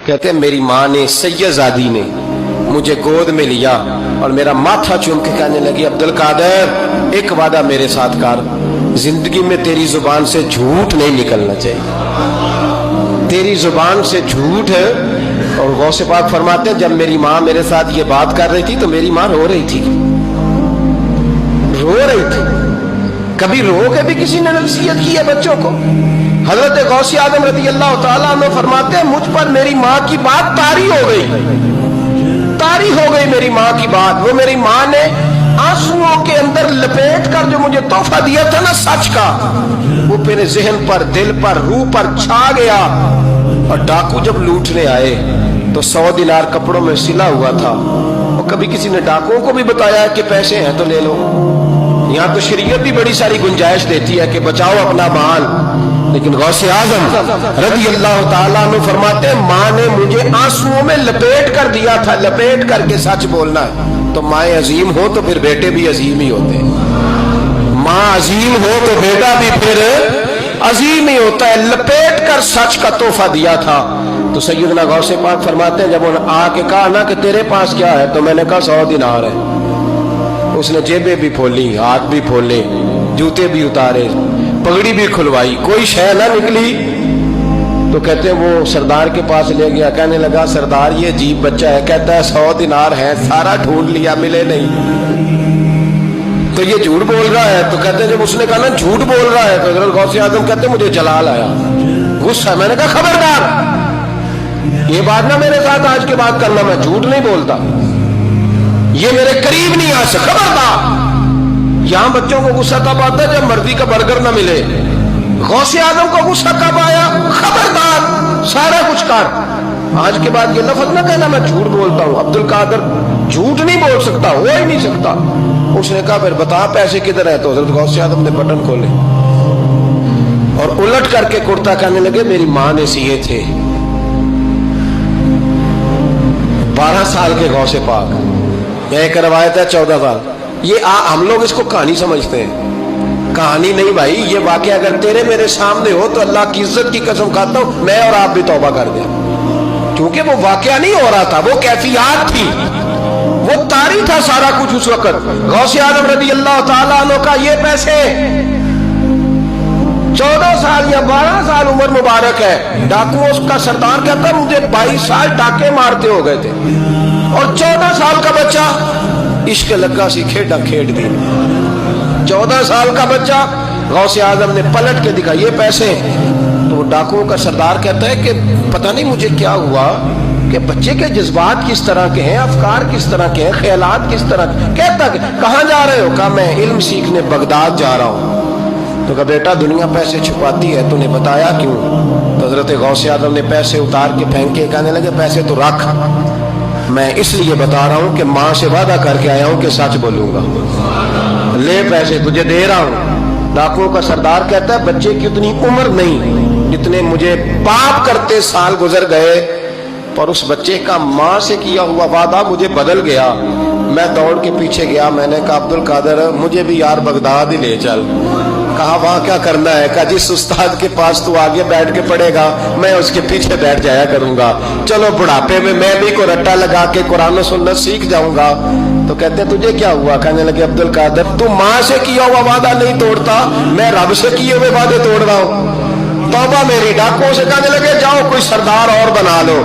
کہتے ہیں میری ماں نے سیدزادی نے مجھے گود میں لیا اور میرا ماتھا چوم کے کہنے لگی عبد القادر ایک وعدہ میرے ساتھ کر، زندگی میں تیری زبان سے جھوٹ نہیں نکلنا چاہیے، تیری زبان سے جھوٹ ہے۔ اور غوث پاک فرماتے ہیں جب میری ماں میرے ساتھ یہ بات کر رہی تھی تو میری ماں رو رہی تھی، رو رہی تھی۔ کبھی رو کے بھی کسی نے نصیحت کی ہے بچوں کو؟ حضرت غوث اعظم رضی اللہ تعالیٰ عنہ فرماتے ہیں مجھ پر میری ماں کی بات طاری ہو گئی، طاری ہو گئی میری ماں کی بات۔ وہ میری ماں نے آنسوؤں کے اندر لپیٹ کر جو مجھے تحفہ دیا تھا نا سچ کا، وہ میرے ذہن پر، دل پر، روح پر چھا گیا۔ اور ڈاکو جب لوٹنے آئے تو 100 دینار کپڑوں میں سلا ہوا تھا، اور کبھی کسی نے ڈاکوؤں کو بھی بتایا کہ پیسے ہیں تو لے لو۔ یہاں تو شریعت بھی بڑی ساری گنجائش دیتی ہے کہ بچاؤ اپنا مال، لیکن غوث اعظم رضی اللہ تعالیٰ عنہ فرماتے ہیں ماں نے مجھے آنسوؤں میں لپیٹ کر دیا تھا، لپیٹ کر کے سچ بولنا ہے۔ تو مائیں عظیم ہو تو پھر بیٹے بھی عظیم ہی ہوتے ہیں، ماں عظیم ہو تو بیٹا بھی پھر عظیم ہی ہوتا ہے۔ لپیٹ کر سچ کا تحفہ دیا تھا۔ تو سیدنا غوث پاک فرماتے ہیں جب انہوں نے آ کے کہا نا کہ تیرے پاس کیا ہے، تو میں نے کہا 100 دینار ہے۔ اس نے جیبیں بھی کھولی، ہاتھ بھی کھولے، جوتے بھی اتارے، پگڑی بھی کھلوائی، کوئی شے نہ نکلی۔ تو کہتے ہیں وہ سردار کے پاس لے گیا، کہنے لگا سردار یہ عجیب بچہ ہے، کہتا ہے 100 دینار ہے، سارا ڈھونڈ لیا ملے نہیں، تو یہ جھوٹ بول رہا ہے۔ تو کہتے ہیں جب اس نے کہا نا جھوٹ بول رہا ہے، تو حضرت غوث اعظم کہتے ہیں مجھے جلال آیا، غصہ۔ میں نے کہا خبردار یہ بات نہ میرے ساتھ آج کے بعد کرنا، میں جھوٹ نہیں بولتا، یہ میرے قریب نہیں آ سکتا، خبردار۔ یہاں بچوں کو غصہ تب آتا ہے جب مرضی کا برگر نہ ملے، غوث اعظم کو غصہ کب آیا؟ خبردار سارا کچھ کر، آج کے بعد یہ لفظ نہ کہنا میں جھوٹ بولتا ہوں۔ عبد القادر جھوٹ نہیں بول سکتا، ہو ہی نہیں سکتا۔ اس نے کہا پھر بتا پیسے کدھر ہے؟ تو حضرت غوث اعظم نے بٹن کھولے اور الٹ کر کے کرتا کہنے لگے میری ماں نے سیے تھے۔ 12 سال کے غوث پاک، ایک روایت ہے 14 سال۔ یہ ہم لوگ اس کو کہانی سمجھتے ہیں، کہانی نہیں بھائی، یہ واقعہ اگر تیرے میرے سامنے ہو تو اللہ کی عزت کی قسم کھاتا ہوں میں اور آپ بھی توبہ کر دیں، کیونکہ وہ واقعہ نہیں ہو رہا تھا، وہ کیفیات تھی، وہ طاری تھا سارا کچھ اس وقت۔ غوث اعظم رضی اللہ تعالیٰ عنہ کا یہ پیسے 14 سال یا 12 سال عمر مبارک ہے، ڈاکو اس کا سردار کہتا مجھے 22 سال ڈاکے مارتے ہو گئے تھے، اور 14 سال کا بچہ عشق لگا سی کھیڈا کھیڈ دی۔ 14 سال کا بچہ غوث اعظم نے پلٹ کے دکھا یہ پیسے۔ تو ڈاکوؤں کا سردار کہتا ہے کہ پتہ نہیں مجھے کیا ہوا کہ بچے کے جذبات کس طرح کے ہیں، افکار کس طرح کے ہیں، خیالات کس طرح کے۔ کہتا کہ کہاں جا رہے ہو؟ کہا میں علم سیکھنے بغداد جا رہا ہوں۔ تو کہا بیٹا دنیا پیسے چھپاتی ہے، تو نے بتایا کیوں؟ تو حضرت غوث اعظم نے پیسے اتار کے پھینکے، کہنے لگے پیسے تو رکھ، میں اس لیے بتا رہا ہوں کہ ماں سے وعدہ کر کے آیا ہوں کہ سچ بولوں گا، لے پیسے تجھے دے رہا ہوں۔ ڈاکوؤں کا سردار کہتا ہے بچے کی اتنی عمر نہیں جتنے مجھے پاپ کرتے سال گزر گئے، اور اس بچے کا ماں سے کیا ہوا وعدہ مجھے بدل گیا۔ میں دوڑ کے پیچھے گیا، میں نے کہا عبد القادر مجھے بھی یار بغداد ہی لے چل۔ کہا وہاں کیا کرنا ہے؟ کہا جس استاد کے پاس تو آگے بیٹھ کے پڑھے گا میں اس کے پیچھے بیٹھ جایا کروں گا، چلو بڑھاپے میں میں بھی کو رٹا لگا کے قرآن و سنت سیکھ جاؤں گا۔ تو کہتے تجھے کیا ہوا؟ کہنے لگے عبد القادر تو ماں سے کیا ہوا وعدہ نہیں توڑتا، میں رب سے کیے ہوئے وعدے توڑ رہا ہوں، توبہ میری۔ ڈاکوؤں سے کہنے لگے جاؤ کوئی سردار اور بنا لو،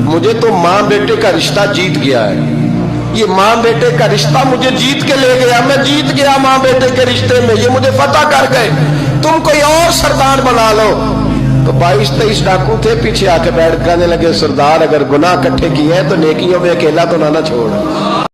مجھے تو ماں بیٹے کا رشتہ جیت گیا ہے، یہ ماں بیٹے کا رشتہ مجھے جیت کے لے گیا، میں جیت گیا ماں بیٹے کے رشتے میں، یہ مجھے فتح کر گئے، تم کوئی اور سردار بنا لو۔ تو 22-23 ڈاکو تھے، پیچھے آ کے بیٹھ کہنے لگے سردار اگر گناہ اکٹھے کیے ہیں تو نیکیوں میں اکیلا تو نہ چھوڑ۔